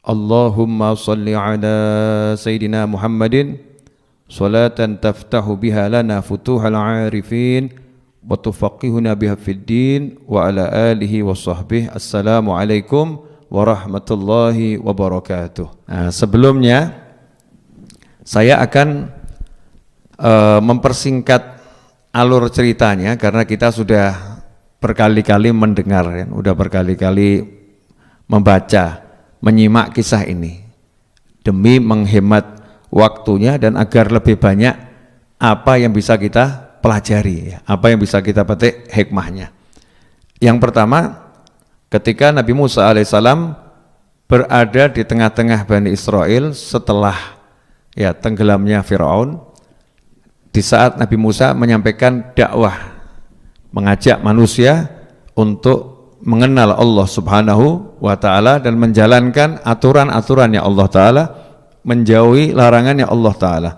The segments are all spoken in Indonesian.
Allahumma salli ala Sayyidina Muhammadin salatan taftahu biha lana futuhal arifin wa tufaqihuna biha fid din wa ala alihi wa sahbihi. Assalamualaikum warahmatullahi wabarakatuh. Nah, sebelumnya saya akan mempersingkat alur ceritanya karena kita sudah berkali-kali mendengar, sudah berkali-kali membaca, menyimak kisah ini demi menghemat waktunya dan agar lebih banyak apa yang bisa kita pelajari, apa yang bisa kita petik hikmahnya. Yang pertama, ketika Nabi Musa alaihissalam berada di tengah-tengah Bani Israel setelah tenggelamnya Fir'aun, di saat Nabi Musa menyampaikan dakwah, mengajak manusia untuk mengenal Allah Subhanahu wa Ta'ala dan menjalankan aturan-aturannya Allah Ta'ala, menjauhi larangannya Allah Ta'ala.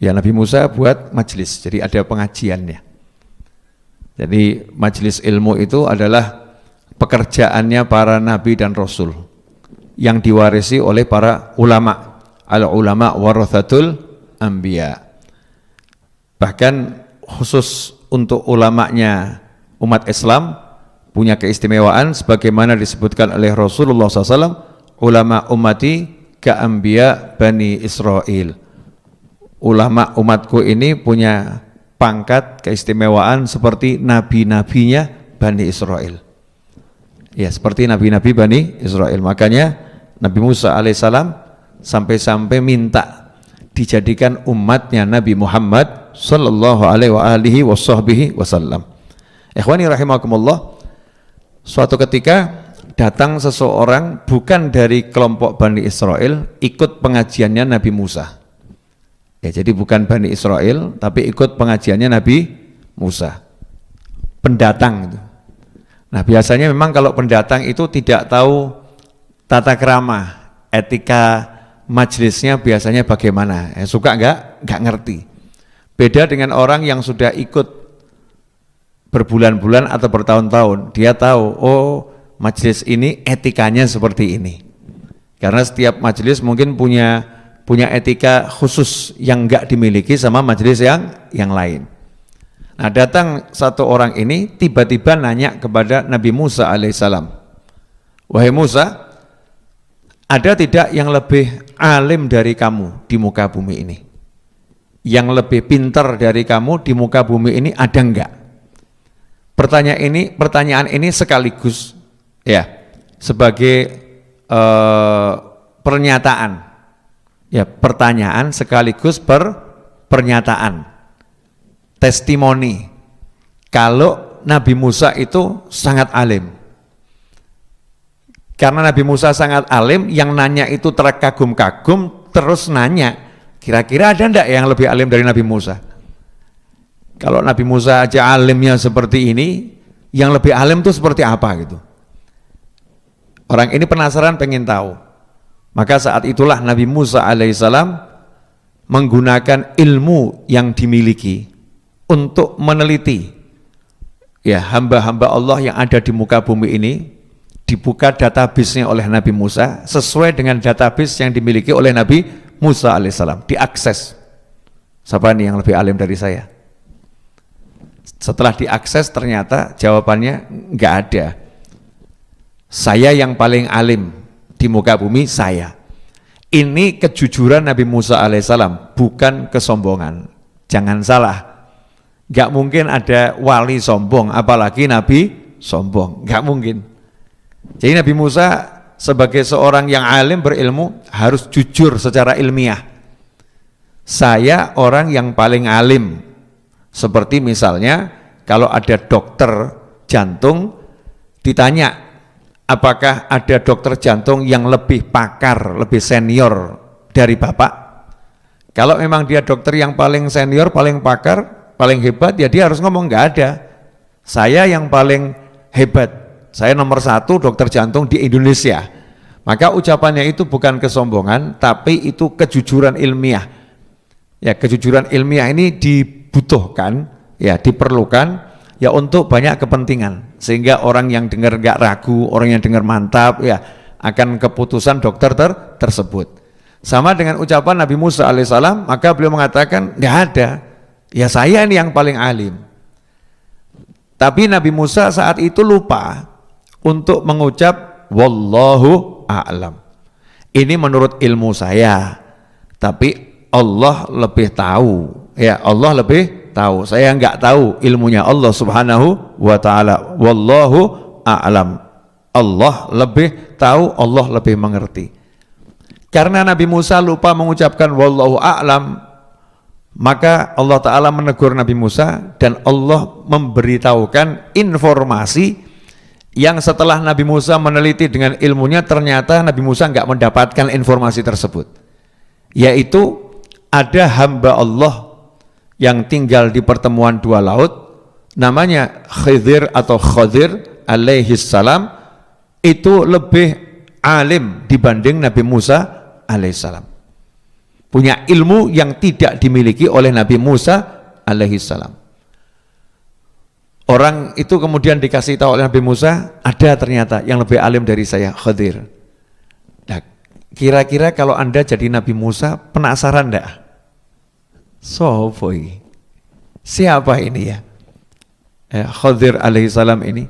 Ya, Nabi Musa buat majelis, jadi ada pengajiannya. Jadi majelis ilmu itu adalah pekerjaannya para nabi dan rasul yang diwarisi oleh para ulama. Al-ulama warathatul anbiya. Bahkan khusus untuk ulamanya umat Islam punya keistimewaan sebagaimana disebutkan oleh Rasulullah SAW, ulama ummati ka'anbiya Bani Israel. Ulama umatku ini punya pangkat keistimewaan seperti nabi-nabinya Bani Israel. Ya, seperti nabi-nabi Bani Israel. Makanya Nabi Musa alaihissalam sampai-sampai minta dijadikan umatnya Nabi Muhammad sallallahu alaihi wasallam. Ikhwani rahimakumullah, suatu ketika datang seseorang bukan dari kelompok Bani Israel ikut pengajiannya Nabi Musa. Ya, jadi bukan Bani Israel tapi ikut pengajiannya Nabi Musa. Pendatang itu. Nah, biasanya memang kalau pendatang itu tidak tahu tata krama, etika majelisnya biasanya bagaimana. Suka enggak ngerti. Beda dengan orang yang sudah ikut berbulan-bulan atau bertahun-tahun, dia tahu, oh majelis ini etikanya seperti ini. Karena setiap majelis mungkin punya etika khusus yang enggak dimiliki sama majelis yang lain. Nah, datang satu orang ini tiba-tiba nanya kepada Nabi Musa alaihissalam, wahai Musa, ada tidak yang lebih alim dari kamu di muka bumi ini? Yang lebih pintar dari kamu di muka bumi ini ada enggak? Pertanyaan ini sekaligus ya sebagai pernyataan, ya pertanyaan sekaligus pernyataan, testimoni kalau Nabi Musa itu sangat alim. Karena Nabi Musa sangat alim, yang nanya itu terkagum-kagum, terus nanya, kira-kira ada enggak yang lebih alim dari Nabi Musa? Kalau Nabi Musa aja alimnya seperti ini, yang lebih alim itu seperti apa gitu. Orang ini penasaran, pengen tahu. Maka saat itulah Nabi Musa alaihissalam menggunakan ilmu yang dimiliki untuk meneliti ya hamba-hamba Allah yang ada di muka bumi ini. Dibuka database-nya oleh Nabi Musa sesuai dengan database yang dimiliki oleh Nabi Musa alaihissalam. Diakses. Siapa nih yang lebih alim dari saya? Setelah diakses ternyata jawabannya enggak ada. Saya yang paling alim di muka bumi, saya. Ini kejujuran Nabi Musa alaihissalam, bukan kesombongan. Jangan salah. Enggak mungkin ada wali sombong, apalagi Nabi sombong. Enggak mungkin. Jadi Nabi Musa sebagai seorang yang alim berilmu harus jujur secara ilmiah. Saya orang yang paling alim. Seperti misalnya kalau ada dokter jantung ditanya, apakah ada dokter jantung yang lebih pakar, lebih senior dari Bapak? Kalau memang dia dokter yang paling senior, paling pakar, paling hebat, ya dia harus ngomong enggak ada. Saya yang paling hebat. Saya nomor 1 dokter jantung di Indonesia. Maka ucapannya itu bukan kesombongan, tapi itu kejujuran ilmiah. Ya, kejujuran ilmiah ini dibutuhkan, ya diperlukan, ya untuk banyak kepentingan. Sehingga orang yang dengar nggak ragu, orang yang dengar mantap, ya akan keputusan dokter tersebut. Sama dengan ucapan Nabi Musa alaihissalam, maka beliau mengatakan, tidak ada, ya saya ini yang paling alim. Tapi Nabi Musa saat itu lupa untuk mengucap wallahu a'lam. Ini menurut ilmu saya, tapi Allah lebih tahu. Ya, Allah lebih tahu. Saya enggak tahu ilmunya Allah Subhanahu wa taala. Wallahu a'lam. Allah lebih tahu, Allah lebih mengerti. Karena Nabi Musa lupa mengucapkan wallahu a'lam, maka Allah Ta'ala menegur Nabi Musa dan Allah memberitahukan informasi yang setelah Nabi Musa meneliti dengan ilmunya, ternyata Nabi Musa enggak mendapatkan informasi tersebut, yaitu ada hamba Allah yang tinggal di pertemuan dua laut, namanya Khidir atau Khadir alaihi salam, itu lebih alim dibanding Nabi Musa alaihissalam, punya ilmu yang tidak dimiliki oleh Nabi Musa alaihissalam. Orang itu kemudian dikasih tahu oleh Nabi Musa, ada ternyata yang lebih alim dari saya, Khadir. Nah, kira-kira kalau Anda jadi Nabi Musa, penasaran enggak? Sofoi, siapa ini ya? Khadir alaihissalam ini,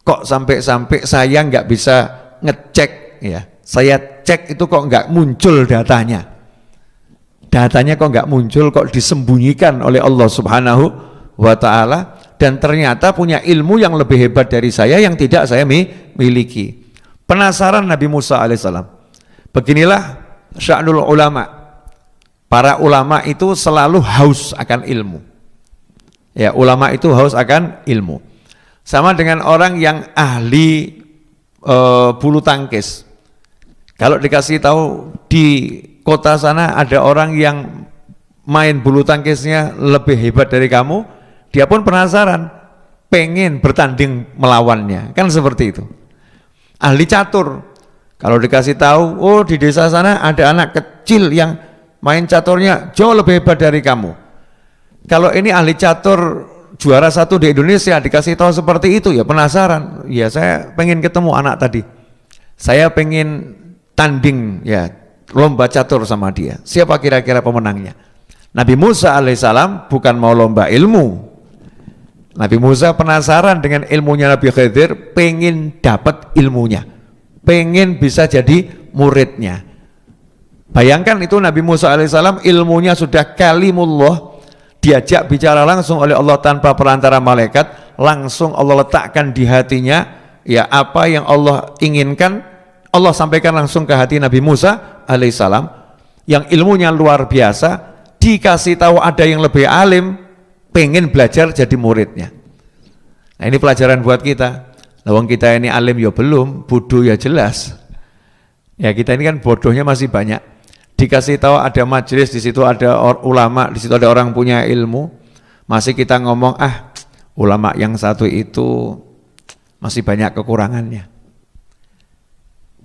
kok sampai-sampai saya nggak bisa ngecek ya? Saya cek itu kok nggak muncul datanya. Datanya kok nggak muncul, kok disembunyikan oleh Allah Subhanahu wa ta'ala, dan ternyata punya ilmu yang lebih hebat dari saya yang tidak saya miliki. Penasaran Nabi Musa alaihissalam. Beginilah sya'nul ulama. Para ulama itu selalu haus akan ilmu. Ya, ulama itu haus akan ilmu. Sama dengan orang yang ahli bulu tangkis. Kalau dikasih tahu di kota sana ada orang yang main bulu tangkisnya lebih hebat dari kamu, dia pun penasaran, pengen bertanding melawannya, kan seperti itu. Ahli catur, kalau dikasih tahu, oh di desa sana ada anak kecil yang main caturnya jauh lebih hebat dari kamu. Kalau ini ahli catur juara 1 di Indonesia, dikasih tahu seperti itu, ya penasaran, ya saya pengen ketemu anak tadi, saya pengen tanding ya lomba catur sama dia. Siapa kira-kira pemenangnya? Nabi Musa alaihissalam bukan mau lomba ilmu. Nabi Musa penasaran dengan ilmunya Nabi Khidir, pengen dapat ilmunya, pengen bisa jadi muridnya. Bayangkan itu Nabi Musa alaihissalam ilmunya sudah kalimullah, diajak bicara langsung oleh Allah tanpa perantara malaikat, langsung Allah letakkan di hatinya, ya apa yang Allah inginkan Allah sampaikan langsung ke hati Nabi Musa alaihissalam, yang ilmunya luar biasa, dikasih tahu ada yang lebih alim, pengen belajar jadi muridnya. Nah ini pelajaran buat kita. Lawang kita ini alim ya belum, bodoh ya jelas. Ya kita ini kan bodohnya masih banyak. Dikasih tahu ada majelis, di situ ada ulama, di situ ada orang punya ilmu, masih kita ngomong ulama yang satu itu masih banyak kekurangannya.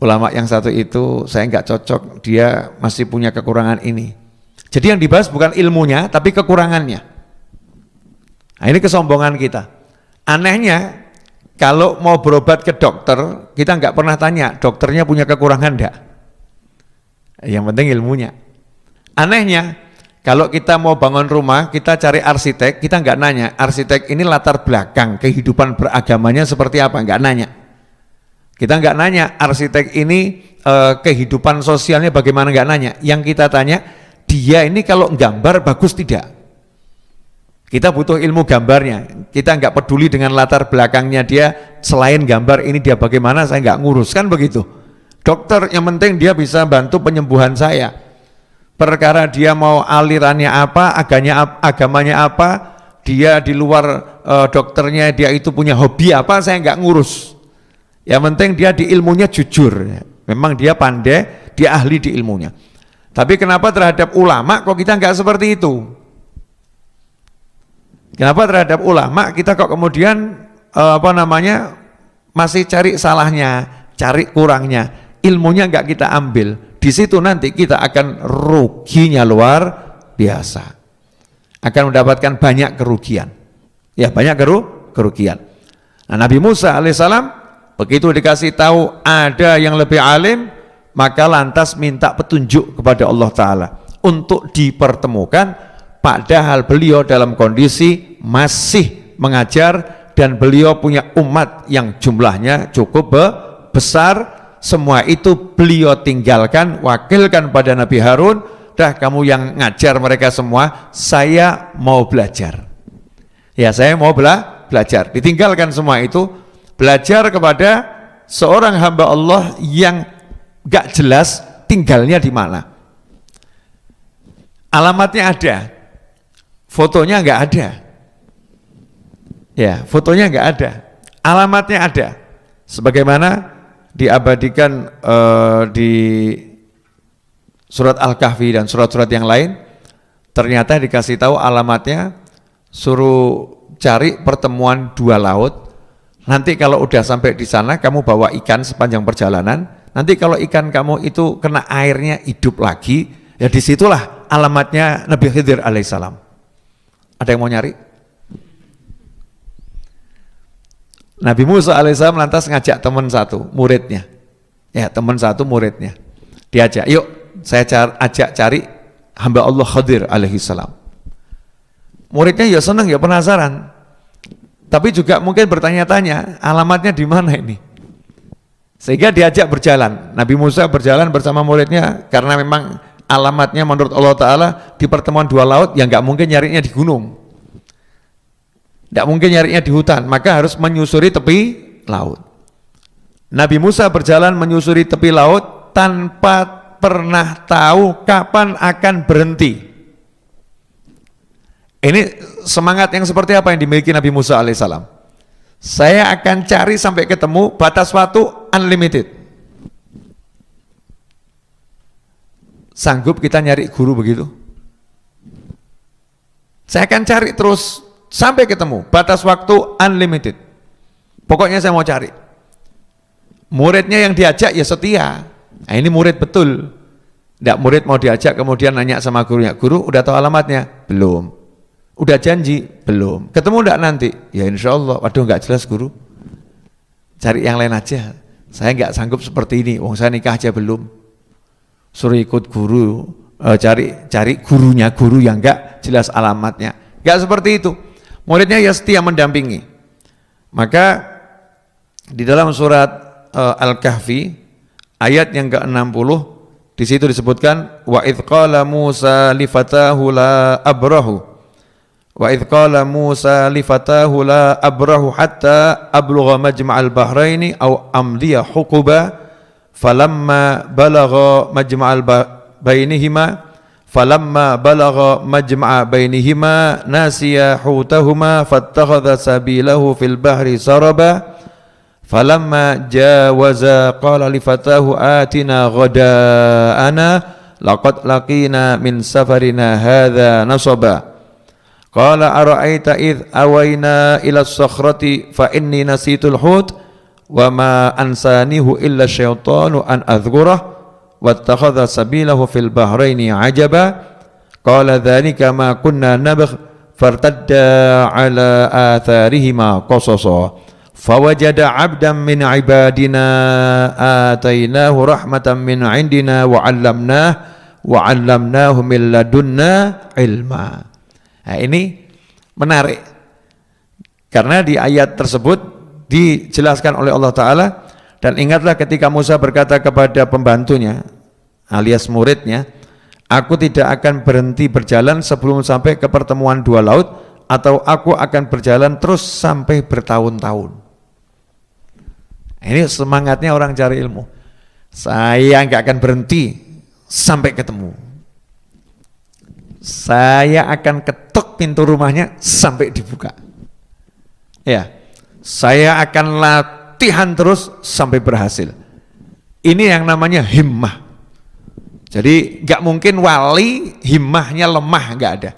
Ulama yang satu itu saya nggak cocok, dia masih punya kekurangan ini. Jadi yang dibahas bukan ilmunya, tapi kekurangannya. Nah ini kesombongan kita. Anehnya, kalau mau berobat ke dokter, kita nggak pernah tanya, dokternya punya kekurangan enggak? Yang penting ilmunya. Anehnya, kalau kita mau bangun rumah, kita cari arsitek, kita nggak nanya, arsitek ini latar belakang kehidupan beragamanya seperti apa, nggak nanya. Kita nggak nanya arsitek ini kehidupan sosialnya bagaimana, nggak nanya. Yang kita tanya, dia ini kalau gambar bagus tidak? Kita butuh ilmu gambarnya. Kita nggak peduli dengan latar belakangnya dia, selain gambar ini dia bagaimana, saya nggak ngurus, kan begitu. Dokter yang penting dia bisa bantu penyembuhan saya. Perkara dia mau alirannya apa, agamanya apa, dia di luar dokternya dia itu punya hobi apa, saya nggak ngurus. Yang penting dia di ilmunya jujur, memang dia pandai, dia ahli di ilmunya. Tapi kenapa terhadap ulama kok kita nggak seperti itu? Kenapa terhadap ulama kita kok kemudian masih cari salahnya, cari kurangnya, ilmunya nggak kita ambil. Di situ nanti kita akan ruginya luar biasa, akan mendapatkan banyak kerugian. Ya banyak kerugian. Nah, Nabi Musa alaihissalam begitu dikasih tahu ada yang lebih alim, maka lantas minta petunjuk kepada Allah Ta'ala untuk dipertemukan, padahal beliau dalam kondisi masih mengajar dan beliau punya umat yang jumlahnya cukup besar. Semua itu beliau tinggalkan, wakilkan pada Nabi Harun, dah kamu yang ngajar mereka semua, saya mau belajar. Ya, saya mau belajar. Ditinggalkan semua itu, belajar kepada seorang hamba Allah yang gak jelas tinggalnya di mana. Alamatnya ada, fotonya gak ada. Ya, fotonya gak ada, alamatnya ada. Sebagaimana diabadikan di surat Al-Kahfi dan surat-surat yang lain, ternyata dikasih tahu alamatnya, suruh cari pertemuan dua laut. Nanti kalau udah sampai di sana, kamu bawa ikan sepanjang perjalanan. Nanti kalau ikan kamu itu kena airnya hidup lagi, ya disitulah alamatnya Nabi Khidir alaihissalam. Ada yang mau nyari? Nabi Musa alaihissalam lantas ngajak teman satu, muridnya. Ya, teman satu muridnya. Diajak, yuk saya ajak cari hamba Allah Khidir alaihissalam. Muridnya ya senang, ya penasaran. Tapi juga mungkin bertanya-tanya, alamatnya di mana ini? Sehingga diajak berjalan. Nabi Musa berjalan bersama muridnya karena memang alamatnya menurut Allah Ta'ala di pertemuan dua laut, yang nggak mungkin nyarinya di gunung. Tidak mungkin nyarinya di hutan, maka harus menyusuri tepi laut. Nabi Musa berjalan menyusuri tepi laut tanpa pernah tahu kapan akan berhenti. Ini semangat yang seperti apa yang dimiliki Nabi Musa alaihissalam? Saya akan cari sampai ketemu, batas waktu unlimited. Sanggup kita nyari guru begitu? Saya akan cari terus sampai ketemu, batas waktu unlimited. Pokoknya saya mau cari. Muridnya yang diajak ya setia. Nah, ini murid betul. Tidak murid mau diajak kemudian nanya sama gurunya, guru udah tahu alamatnya? Belum. Udah janji? Belum. Ketemu enggak nanti? Ya insya Allah. Waduh enggak jelas guru. Cari yang lain aja. Saya enggak sanggup seperti ini. Wong saya nikah aja belum. Suruh ikut guru, cari gurunya, guru yang enggak jelas alamatnya. Enggak seperti itu. Muridnya ya setia mendampingi. Maka di dalam surat Al-Kahfi ayat yang ke-60 di situ disebutkan wa idz qala Musa li fatahu la abrahu wa idz qala Musa li fatahu la abrahu hatta ablugha majma'al bahraini aw amdiya huquba falamma balagha majma'al bainihima falamma balagha majma'a bainihima nasiya hutahuma fattakhadha sabilahu fil bahri saraba falamma jawaza qala li fatahu atina ghada'ana laqad laqina min safarina hadha nasaba qala ara'aita idh awayna ila as-sakhrati fa inni nasitul hut wa ma ansanihu illa syaitanu an adhkurah wattakhadha sabilahu fil bahraini ajaba qala dhalika ma kunna nabgh fartadda ala atharihima qasasa fawajada 'abdan min ibadina atainahu rahmatan min 'indina wa 'allamnahu min ladunna ilma. Nah, ini menarik karena di ayat tersebut dijelaskan oleh Allah Ta'ala. Dan ingatlah ketika Musa berkata kepada pembantunya alias muridnya, aku tidak akan berhenti berjalan sebelum sampai ke pertemuan dua laut, atau aku akan berjalan terus sampai bertahun-tahun. Ini semangatnya orang cari ilmu. Saya nggak akan berhenti sampai ketemu. Saya akan ketuk pintu rumahnya sampai dibuka. Ya, saya akan latihan terus sampai berhasil. Ini yang namanya himmah. Jadi nggak mungkin wali himmahnya lemah, nggak ada.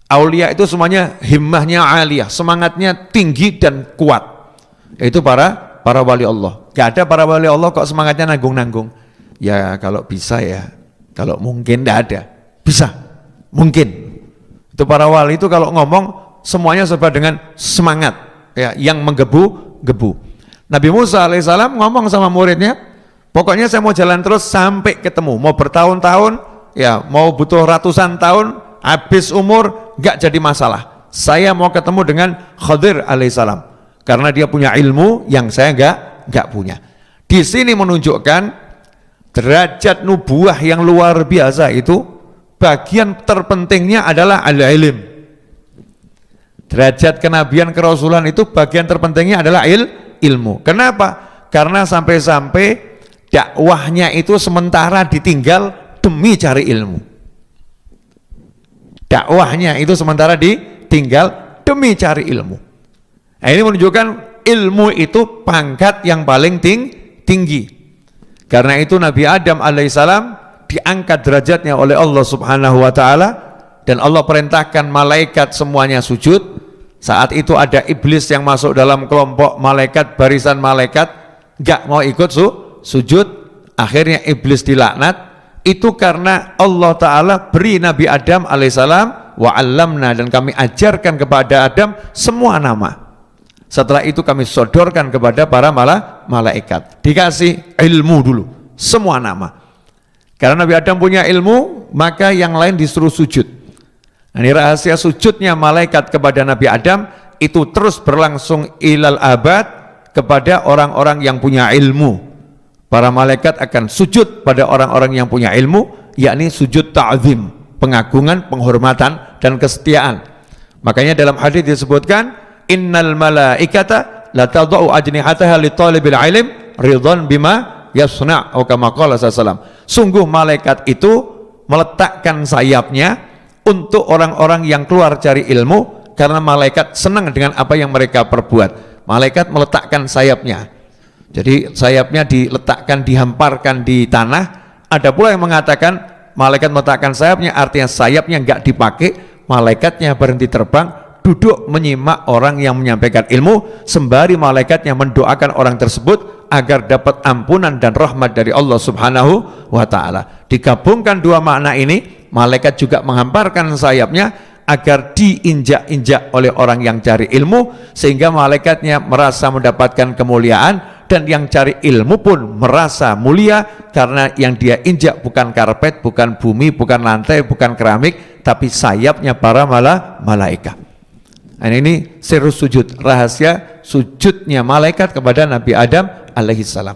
Aulia itu semuanya himmahnya aliyah, semangatnya tinggi dan kuat. Itu para wali Allah. Nggak ada para wali Allah kok semangatnya nanggung-nanggung. Ya kalau bisa ya, kalau mungkin nggak ada. Bisa, mungkin. Itu para wali itu kalau ngomong semuanya serba dengan semangat, ya, yang menggebu-gebu. Nabi Musa alaihissalam ngomong sama muridnya, pokoknya saya mau jalan terus sampai ketemu, mau bertahun-tahun, ya mau butuh ratusan tahun, habis umur, gak jadi masalah. Saya mau ketemu dengan Khadir alaihissalam, karena dia punya ilmu yang saya gak punya. Di sini menunjukkan derajat nubuah yang luar biasa itu, bagian terpentingnya adalah al-ilm. Derajat kenabian kerasulan itu bagian terpentingnya adalah ilmu. Kenapa? Karena sampai-sampai dakwahnya itu sementara ditinggal demi cari ilmu. Dakwahnya itu sementara ditinggal demi cari ilmu. Nah, ini menunjukkan ilmu itu pangkat yang paling tinggi. Karena itu Nabi Adam alaihissalam diangkat derajatnya oleh Allah subhanahu wa ta'ala, dan Allah perintahkan malaikat semuanya sujud. Saat itu ada iblis yang masuk dalam kelompok malaikat, barisan malaikat, gak mau ikut sujud. Akhirnya iblis dilaknat. Itu karena Allah Ta'ala beri Nabi Adam alaihissalam wa'allamna, dan kami ajarkan kepada Adam semua nama. Setelah itu kami sodorkan kepada para malaikat, dikasih ilmu dulu, semua nama. Karena Nabi Adam punya ilmu, maka yang lain disuruh sujud. Ini rahasia sujudnya malaikat kepada Nabi Adam itu terus berlangsung ilal abad kepada orang-orang yang punya ilmu. Para malaikat akan sujud pada orang-orang yang punya ilmu, yakni sujud ta'zim, pengagungan, penghormatan dan kesetiaan. Makanya dalam hadis disebutkan, innal malaikata la tadau ajnihataha li talibil ilm ridwan bima yasna', atau kama qala sallallahu. Sungguh malaikat itu meletakkan sayapnya untuk orang-orang yang keluar cari ilmu, karena malaikat senang dengan apa yang mereka perbuat. Malaikat meletakkan sayapnya, jadi sayapnya diletakkan, dihamparkan di tanah. Ada pula yang mengatakan malaikat meletakkan sayapnya artinya sayapnya enggak dipakai, malaikatnya berhenti terbang, duduk menyimak orang yang menyampaikan ilmu, sembari malaikatnya mendoakan orang tersebut agar dapat ampunan dan rahmat dari Allah subhanahu wa ta'ala. Digabungkan dua makna ini, malaikat juga menghamparkan sayapnya agar diinjak-injak oleh orang yang cari ilmu, sehingga malaikatnya merasa mendapatkan kemuliaan, dan yang cari ilmu pun merasa mulia karena yang dia injak bukan karpet, bukan bumi, bukan lantai, bukan keramik, tapi sayapnya para malaikat. Dan ini sirrus sujud, rahasia sujudnya malaikat kepada Nabi Adam alaihissalam.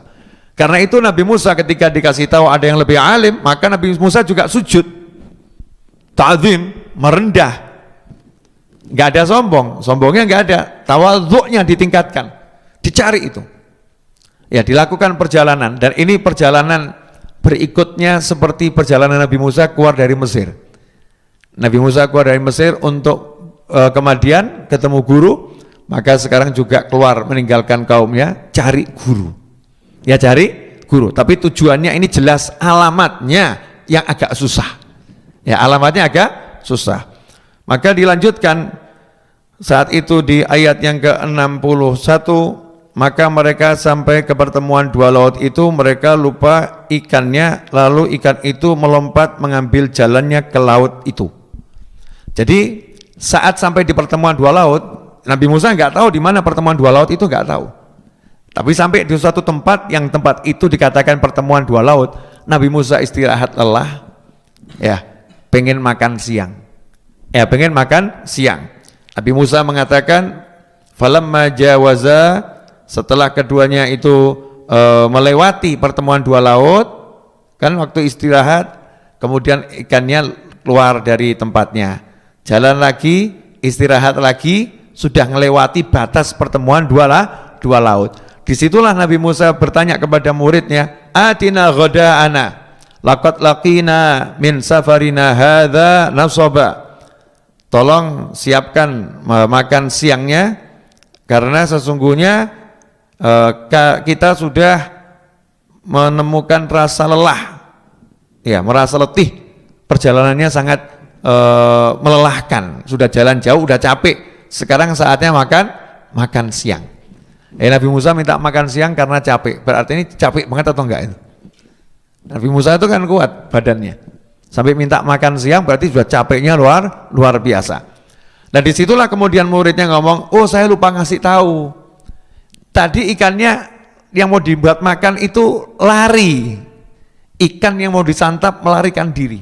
Karena itu Nabi Musa ketika dikasih tahu ada yang lebih alim, maka Nabi Musa juga sujud ta'zim, merendah. Gak ada sombongnya gak ada, tawadhu'nya ditingkatkan, dicari itu. Ya, dilakukan perjalanan, dan ini perjalanan berikutnya seperti perjalanan Nabi Musa keluar dari Mesir. Nabi Musa keluar dari Mesir untuk ke Madian, ketemu guru, maka sekarang juga keluar meninggalkan kaumnya, cari guru. Ya, cari guru, tapi tujuannya ini jelas, alamatnya yang agak susah. Ya, alamatnya agak susah. Maka dilanjutkan saat itu di ayat yang ke-61, maka mereka sampai ke pertemuan dua laut itu, mereka lupa ikannya, lalu ikan itu melompat mengambil jalannya ke laut itu. Jadi saat sampai di pertemuan dua laut, Nabi Musa nggak tahu di mana pertemuan dua laut itu, nggak tahu. Tapi sampai di suatu tempat yang tempat itu dikatakan pertemuan dua laut, Nabi Musa istirahat lelah, ya, pengen makan siang. Ya, pengen makan siang. Nabi Musa mengatakan, falamma jawaza, setelah keduanya itu melewati pertemuan dua laut, kan waktu istirahat, kemudian ikannya keluar dari tempatnya. Jalan lagi, istirahat lagi, sudah melewati batas pertemuan dua laut. Disitulah Nabi Musa bertanya kepada muridnya, atina ghoda'ana, laqad laqina min safarina hadza nasaba. Tolong siapkan makan siangnya, karena sesungguhnya kita sudah menemukan rasa lelah, ya, merasa letih, perjalanannya sangat melelahkan, sudah jalan jauh, udah capek, sekarang saatnya makan siang. Nabi Musa minta makan siang karena capek, berarti ini capek banget atau enggak itu? Nabi Musa itu kan kuat badannya, sampai minta makan siang berarti sudah capeknya luar biasa. Nah, disitulah kemudian muridnya ngomong, oh saya lupa ngasih tahu, Tadi ikannya yang mau dibuat makan itu lari. Ikan yang mau disantap melarikan diri.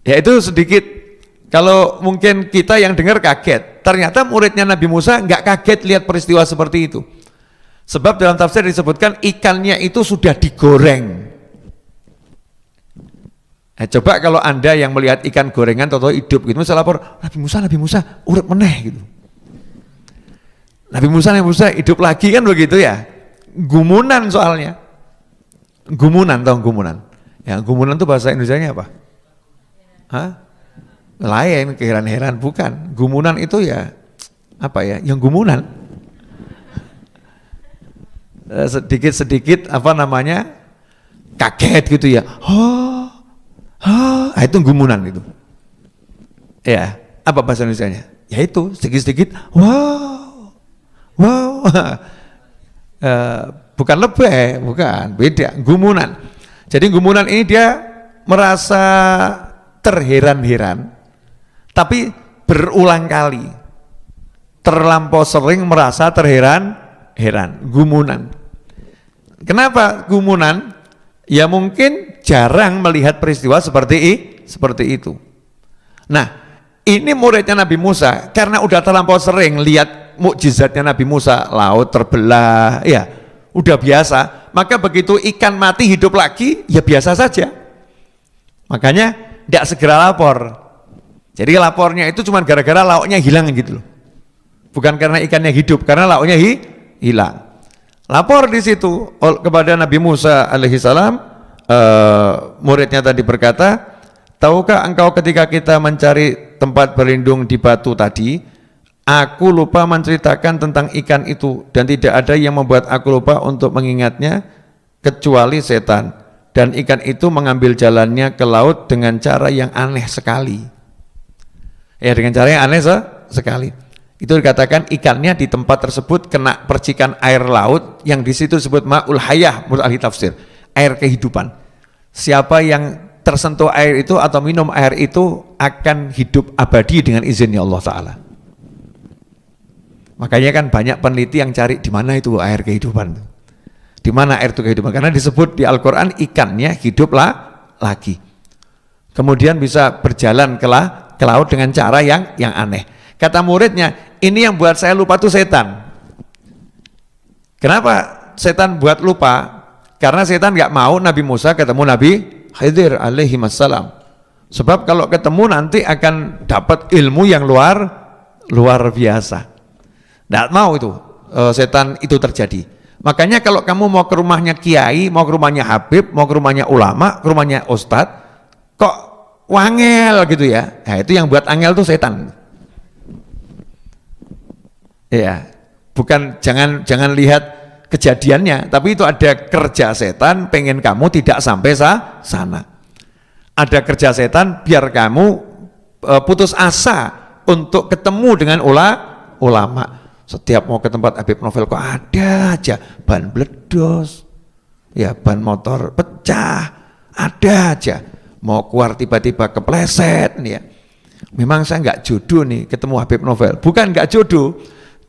Ya itu sedikit, kalau mungkin kita yang dengar kaget. Ternyata muridnya Nabi Musa nggak kaget lihat peristiwa seperti itu. Sebab dalam tafsir disebutkan ikannya itu sudah digoreng. Nah, coba kalau Anda yang melihat ikan gorengan atau hidup gitu, misalnya lapor, Nabi Musa, urip meneh gitu. Nabi Musa hidup lagi kan begitu ya. Gumunan soalnya. Gumunan, tahu gumunan? Ya, gumunan itu bahasa Indonesianya apa? Hah? Lain, keheran-heran, bukan. Gumunan itu ya apa ya? Yang gumunan. Sedikit-sedikit apa namanya? Kaget gitu ya. Itu gumunan itu. Ya, apa bahasa Indonesianya? Ya itu, sedikit-sedikit. Wow. Bukan lebih, bukan, beda, gumunan. Jadi gumunan ini dia merasa terheran-heran, tapi berulang kali, terlampau sering merasa terheran-heran, gumunan. Kenapa gumunan? Ya mungkin jarang melihat peristiwa seperti itu. Nah, ini muridnya Nabi Musa, karena udah terlampau sering lihat mukjizatnya Nabi Musa, laut terbelah, ya udah biasa, maka begitu ikan mati hidup lagi, ya biasa saja. Makanya tidak segera lapor. Jadi lapornya itu cuma gara-gara lauknya hilang gitu loh. Bukan karena ikannya hidup, karena lauknya hilang. Lapor di situ kepada Nabi Musa alaihissalam, muridnya tadi berkata, tahukah engkau ketika kita mencari tempat berlindung di batu tadi, aku lupa menceritakan tentang ikan itu dan tidak ada yang membuat aku lupa untuk mengingatnya kecuali setan, dan ikan itu mengambil jalannya ke laut dengan cara yang aneh sekali. Ya, dengan cara yang aneh sekali. Itu dikatakan ikannya di tempat tersebut kena percikan air laut yang di situ disebut ma'ul hayah menurut ahli tafsir, air kehidupan. Siapa yang tersentuh air itu atau minum air itu akan hidup abadi dengan izinnya Allah Ta'ala. Makanya kan banyak peneliti yang cari di mana itu air kehidupan. Di mana air itu kehidupan? Karena disebut di Al-Qur'an ikannya hiduplah lagi. Kemudian bisa berjalan ke laut dengan cara yang aneh. Kata muridnya, ini yang buat saya lupa tuh setan. Kenapa setan buat lupa? Karena setan nggak mau Nabi Musa ketemu Nabi Khidir alaihi wassalam. Sebab kalau ketemu nanti akan dapat ilmu yang luar biasa. Nggak mau itu setan itu terjadi. Makanya kalau kamu mau ke rumahnya kiai, mau ke rumahnya habib, mau ke rumahnya ulama, ke rumahnya ustadz, kok wangel gitu ya. Nah, itu yang buat angel tuh setan. Ya, bukan jangan lihat kejadiannya, tapi itu ada kerja setan pengen kamu tidak sampai sana. Ada kerja setan biar kamu putus asa untuk ketemu dengan ulama. Setiap mau ke tempat Habib Novel kok ada aja ban bledos, ya ban motor pecah, ada aja. Mau keluar tiba-tiba kepleset nih ya. Memang saya nggak jodoh nih ketemu Habib Novel. Bukan nggak jodoh,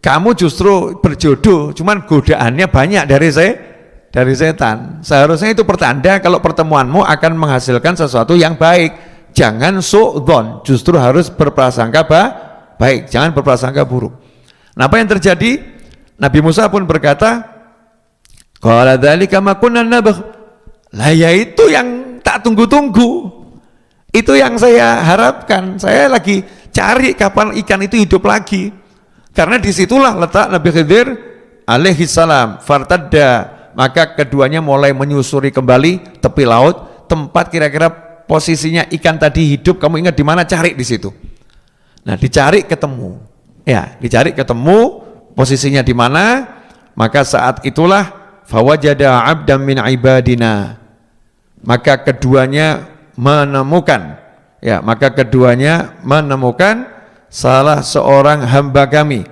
kamu justru berjodoh, cuman godaannya banyak dari setan. Seharusnya itu pertanda kalau pertemuanmu akan menghasilkan sesuatu yang baik. Jangan su'dzon, justru harus berprasangka baik, jangan berprasangka buruk. Nah, apa yang terjadi? Nabi Musa pun berkata, qala dzalika ma kunna nabgh. Lah ya itu yang tak tunggu-tunggu. Itu yang saya harapkan. Saya lagi cari kapan ikan itu hidup lagi. Karena disitulah letak Nabi Khidir alaihi salam. Fartadda, maka keduanya mulai menyusuri kembali tepi laut, tempat kira-kira posisinya ikan tadi hidup. Kamu ingat di mana? Cari di situ. Nah, dicari ketemu. Ya, dicari ketemu posisinya di mana, maka saat itulah fawajada 'abdan min ibadina, maka keduanya menemukan salah seorang hamba kami,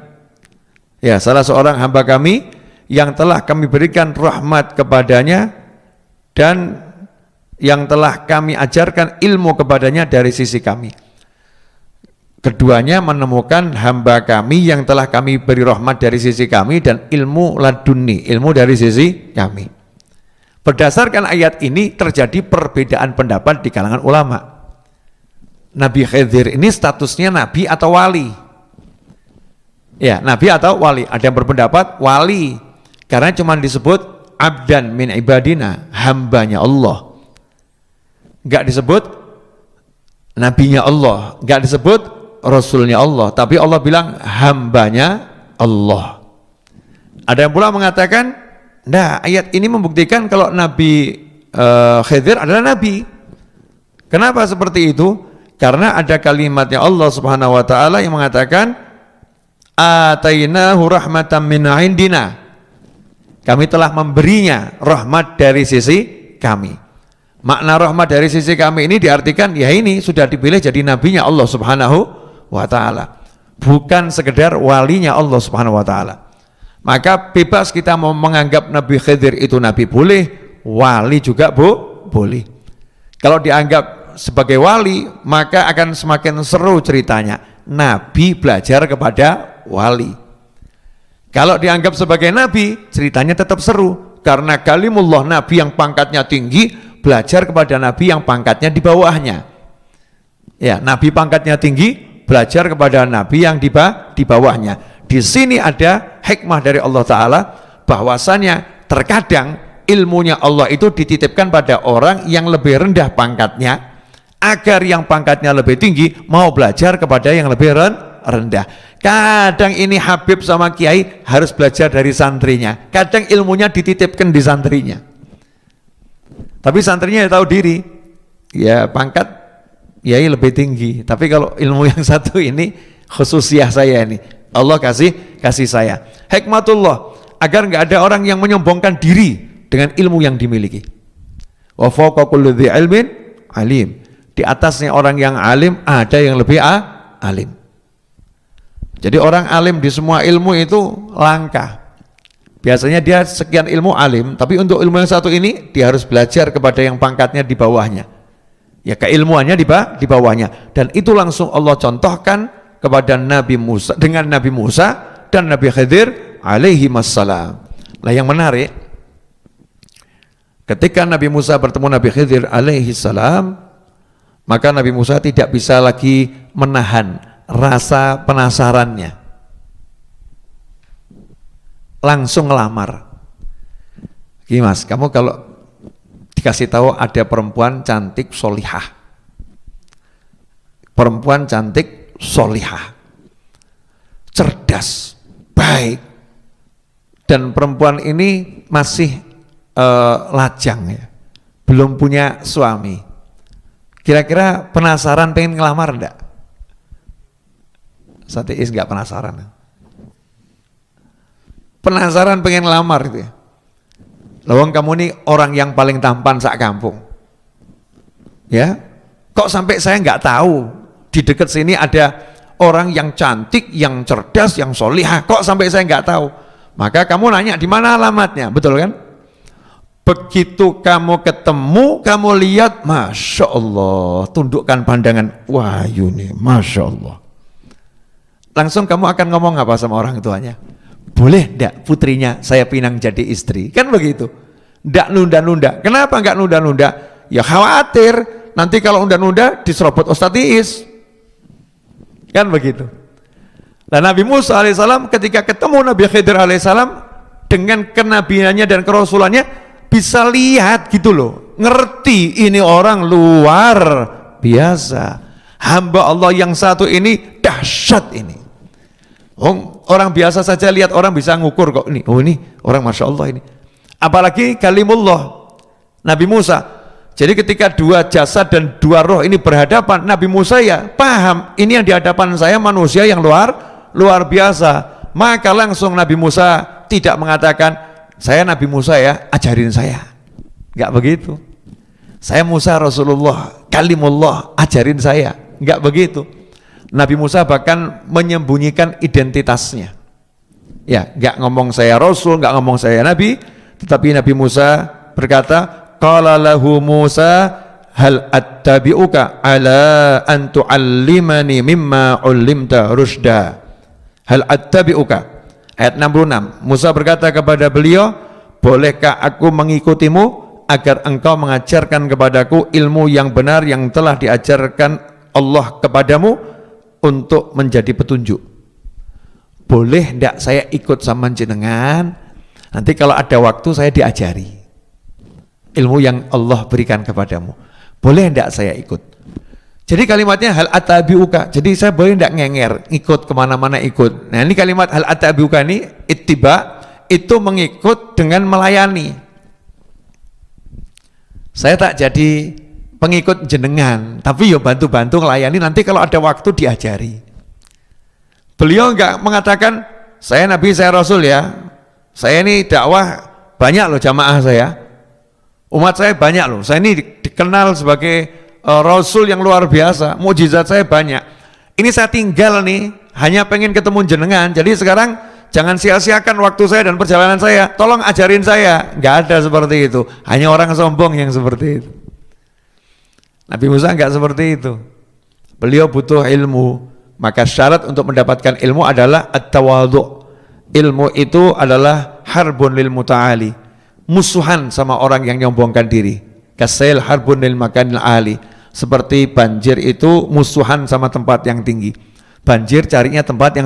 yang telah kami berikan rahmat kepadanya dan yang telah kami ajarkan ilmu kepadanya dari sisi kami. Keduanya menemukan hamba kami yang telah kami beri rahmat dari sisi kami dan ilmu laduni, ilmu dari sisi kami. Berdasarkan ayat ini terjadi perbedaan pendapat di kalangan ulama. Nabi Khidir ini statusnya nabi atau wali? Ya, nabi atau wali. Ada yang berpendapat wali karena cuma disebut abdan min ibadina, hambanya Allah. Enggak disebut nabinya Allah, enggak disebut rasulnya Allah, tapi Allah bilang hambanya Allah. Ada yang pula mengatakan, nah ayat ini membuktikan kalau Nabi Khidir adalah nabi. Kenapa seperti itu? Karena ada kalimatnya Allah Subhanahu wa taala yang mengatakan atainahu rahmatan min indina. Kami telah memberinya rahmat dari sisi kami. Makna rahmat dari sisi kami ini diartikan ya ini sudah dipilih jadi nabinya Allah Subhanahu wa ta'ala, bukan sekedar walinya Allah Subhanahu wa ta'ala. Maka bebas kita mau menganggap Nabi Khidir itu nabi boleh, wali juga boleh. Kalau dianggap sebagai wali maka akan semakin seru ceritanya, nabi belajar kepada wali. Kalau dianggap sebagai nabi ceritanya tetap seru karena kalimullah, nabi yang pangkatnya tinggi belajar kepada nabi yang pangkatnya di bawahnya. Ya, nabi pangkatnya tinggi belajar kepada nabi yang di bawahnya. Di sini ada hikmah dari Allah Ta'ala bahwasanya terkadang ilmunya Allah itu dititipkan pada orang yang lebih rendah pangkatnya agar yang pangkatnya lebih tinggi mau belajar kepada yang lebih rendah. Kadang ini Habib sama Kiai harus belajar dari santrinya, kadang ilmunya dititipkan di santrinya, tapi santrinya ya tahu diri, ya pangkat Yai lebih tinggi, tapi kalau ilmu yang satu ini khususiyah saya ini, Allah kasih saya. Hikmatullah agar nggak ada orang yang menyombongkan diri dengan ilmu yang dimiliki. Wa fawqa kulli dzi ilmin alim. Di atasnya orang yang alim ada yang lebih alim. Jadi orang alim di semua ilmu itu langka. Biasanya dia sekian ilmu alim, tapi untuk ilmu yang satu ini dia harus belajar kepada yang pangkatnya di bawahnya. Ya keilmuannya di bawahnya, dan itu langsung Allah contohkan kepada Nabi Musa dengan Nabi Musa dan Nabi Khidir alaihi wassalam. Nah yang menarik, ketika Nabi Musa bertemu Nabi Khidir alaihi salam, maka Nabi Musa tidak bisa lagi menahan rasa penasarannya, langsung ngelamar. Gini mas, kamu kalau dikasih tahu ada perempuan cantik solihah, perempuan cantik solihah, cerdas, baik, dan perempuan ini masih lajang ya, belum punya suami, kira-kira penasaran pengen ngelamar enggak? Satiis enggak penasaran? Penasaran pengen ngelamar gitu ya. Lawang kamu nih orang yang paling tampan sak kampung, ya kok sampai saya nggak tahu di dekat sini ada orang yang cantik, yang cerdas, yang solihah, kok sampai saya nggak tahu? Maka kamu nanya di mana alamatnya, betul kan? Begitu kamu ketemu, kamu lihat, masya Allah, tundukkan pandangan, wahyu nih, masya Allah. Langsung kamu akan ngomong apa sama orang tuanya? Boleh enggak putrinya saya pinang jadi istri? Kan begitu. Enggak nunda-nunda. Kenapa enggak nunda-nunda? Ya khawatir nanti kalau nunda-nunda diserobot Ustadz Iis. Kan begitu. Nah Nabi Musa alaihissalam ketika ketemu Nabi Khidir alaihissalam dengan kenabiannya dan kerasulannya bisa lihat gitu loh. Ngerti ini orang luar biasa. Hamba Allah yang satu ini dahsyat ini. Orang biasa saja lihat orang bisa ngukur kok ini. Oh ini orang masya Allah ini. Apalagi kalimullah Nabi Musa. Jadi ketika dua jasad dan dua roh ini berhadapan, Nabi Musa ya paham ini yang di hadapan saya manusia yang luar biasa. Maka langsung Nabi Musa tidak mengatakan saya Nabi Musa ya ajarin saya. Enggak begitu. Saya Musa Rasulullah, kalimullah, ajarin saya. Enggak begitu. Nabi Musa bahkan menyembunyikan identitasnya. Ya, enggak ngomong saya Rasul, enggak ngomong saya Nabi, tetapi Nabi Musa berkata, qala lahu Musa, hal attabi'uka ala an tu'allimani mimma 'ullimta rusyda. Hal attabi'uka. Ayat 66. Musa berkata kepada beliau, bolehkah aku mengikutimu agar engkau mengajarkan kepadaku ilmu yang benar yang telah diajarkan Allah kepadamu untuk menjadi petunjuk. Boleh enggak saya ikut sama jenengan? Nanti kalau ada waktu saya diajari ilmu yang Allah berikan kepadamu. Boleh enggak saya ikut? Jadi kalimatnya hal atabiuka. Jadi saya boleh enggak ngenger, ikut kemana-mana ikut. Nah ini kalimat hal atabiuka ini ittiba, itu mengikut dengan melayani. Saya tak jadi pengikut jenengan, tapi ya bantu-bantu melayani, nanti kalau ada waktu diajari. Beliau enggak mengatakan, saya Nabi, saya Rasul ya, saya ini dakwah banyak loh jamaah saya, umat saya banyak loh, saya ini dikenal sebagai Rasul yang luar biasa, mukjizat saya banyak. Ini saya tinggal nih, hanya pengen ketemu jenengan, jadi sekarang jangan sia-siakan waktu saya dan perjalanan saya, tolong ajarin saya. Nggak ada seperti itu, hanya orang sombong yang seperti itu. Nabi Musa nggak seperti itu. Beliau butuh ilmu, maka syarat untuk mendapatkan ilmu adalah at-tawadhu. Ilmu itu adalah harbun lil muta'ali, musuhan sama orang yang nyombongkan diri. Kasail harbun lil makanil ali, seperti banjir itu musuhan sama tempat yang tinggi. Banjir carinya tempat yang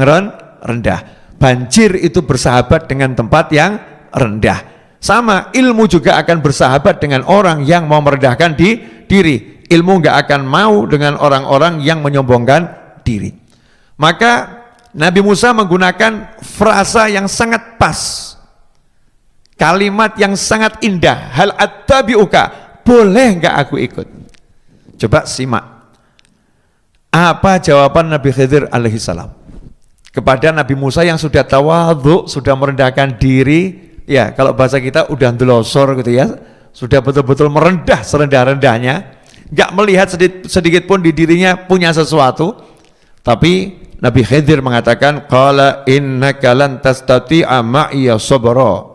rendah. Banjir itu bersahabat dengan tempat yang rendah. Sama, ilmu juga akan bersahabat dengan orang yang mau merendahkan diri. Ilmu nggak akan mau dengan orang-orang yang menyombongkan diri. Maka Nabi Musa menggunakan frasa yang sangat pas, kalimat yang sangat indah. Hal attabi'uka, boleh nggak aku ikut? Coba simak apa jawaban Nabi Khidir alaihissalam kepada Nabi Musa yang sudah tawadhu, sudah merendahkan diri. Ya kalau bahasa kita udah ndelosor gitu ya, sudah betul-betul merendah serendah-rendahnya, nggak melihat sedikit pun di dirinya punya sesuatu. Tapi Nabi Khidir mengatakan, qala innaka lan tastati'a ma'iya sabra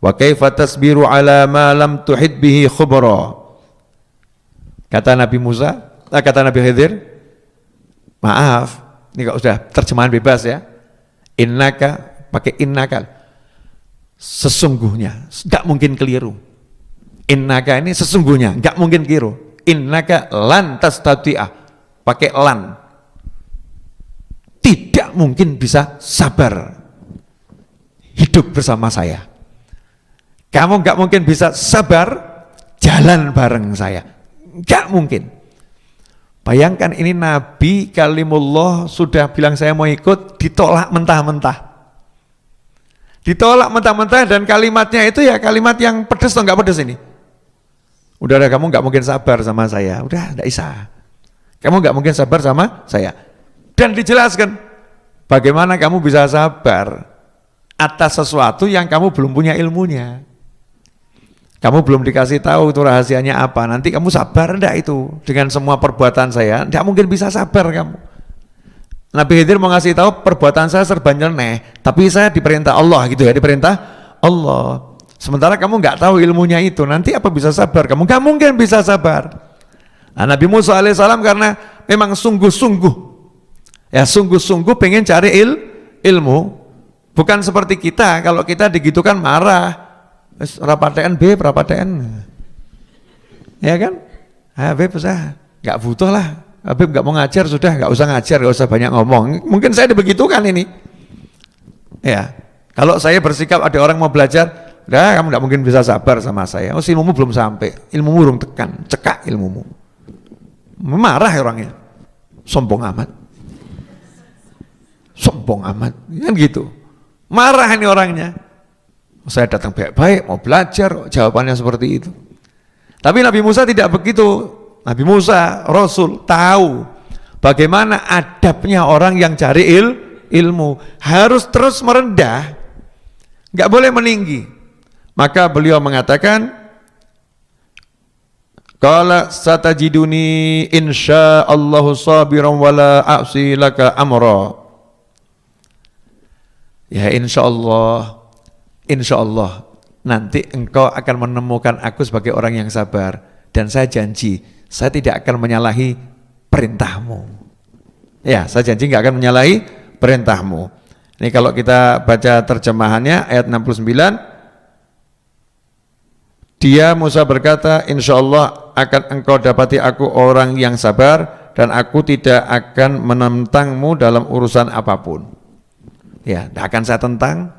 wa kaifa tasbiru ala ma lam tuhid bihi khubra. Kata Nabi Musa, kata Nabi Khidir, maaf, ini kalau sudah terjemahan bebas ya, innaka, pakai innaka, sesungguhnya, enggak mungkin keliru. Innaka ini sesungguhnya, enggak mungkin keliru. Innaka lan tastati'a, pakai lan, tidak mungkin bisa sabar hidup bersama saya. Kamu enggak mungkin bisa sabar jalan bareng saya, enggak mungkin. Bayangkan ini Nabi kalimullah sudah bilang saya mau ikut, ditolak mentah-mentah. Ditolak mentah-mentah dan kalimatnya itu ya kalimat yang pedes atau enggak pedes ini. Udah kamu enggak mungkin sabar sama saya, udah enggak bisa. Kamu enggak mungkin sabar sama saya. Dan dijelaskan, bagaimana kamu bisa sabar atas sesuatu yang kamu belum punya ilmunya. Kamu belum dikasih tahu itu rahasianya apa, nanti kamu sabar enggak itu dengan semua perbuatan saya, enggak mungkin bisa sabar kamu. Nabi Khidir mau ngasih tahu perbuatan saya serba nyeleneh, tapi saya diperintah Allah gitu ya, diperintah Allah. Sementara kamu enggak tahu ilmunya itu, nanti apa bisa sabar kamu? Enggak mungkin bisa sabar. Nah, Nabi Musa alaihissalam karena memang sungguh-sungguh, ya sungguh-sungguh pengen cari ilmu, bukan seperti kita, kalau kita digitukan marah. Rapatean B, rapatean, ya kan? Habib usah, nggak butuh lah. Habib nggak mau ngajar sudah, nggak usah ngajar, nggak usah banyak ngomong. Mungkin saya dibegitukan ini. Ya, kalau saya bersikap ada orang mau belajar, dah kamu nggak mungkin bisa sabar sama saya. Oh, ilmumu belum sampai, ilmumu belum tekan, cekak ilmumu. Marah orangnya, sombong amat, sombong amat, kan gitu. Marah ini orangnya. Saya datang baik-baik, mau belajar, jawabannya seperti itu. Tapi Nabi Musa tidak begitu. Nabi Musa, Rasul, tahu bagaimana adabnya orang yang cari ilmu. Harus terus merendah, nggak boleh meninggi. Maka beliau mengatakan, qala satajiduni insyaallahu sabiran wala a'si laka amra. Ya insya Allah nanti engkau akan menemukan aku sebagai orang yang sabar dan saya janji saya tidak akan menyalahi perintahmu. Ya, saya janji nggak akan menyalahi perintahmu. Ini kalau kita baca terjemahannya ayat 69, dia Musa berkata, insya Allah akan engkau dapati aku orang yang sabar dan aku tidak akan menentangmu dalam urusan apapun. Ya, tidak akan saya tentang,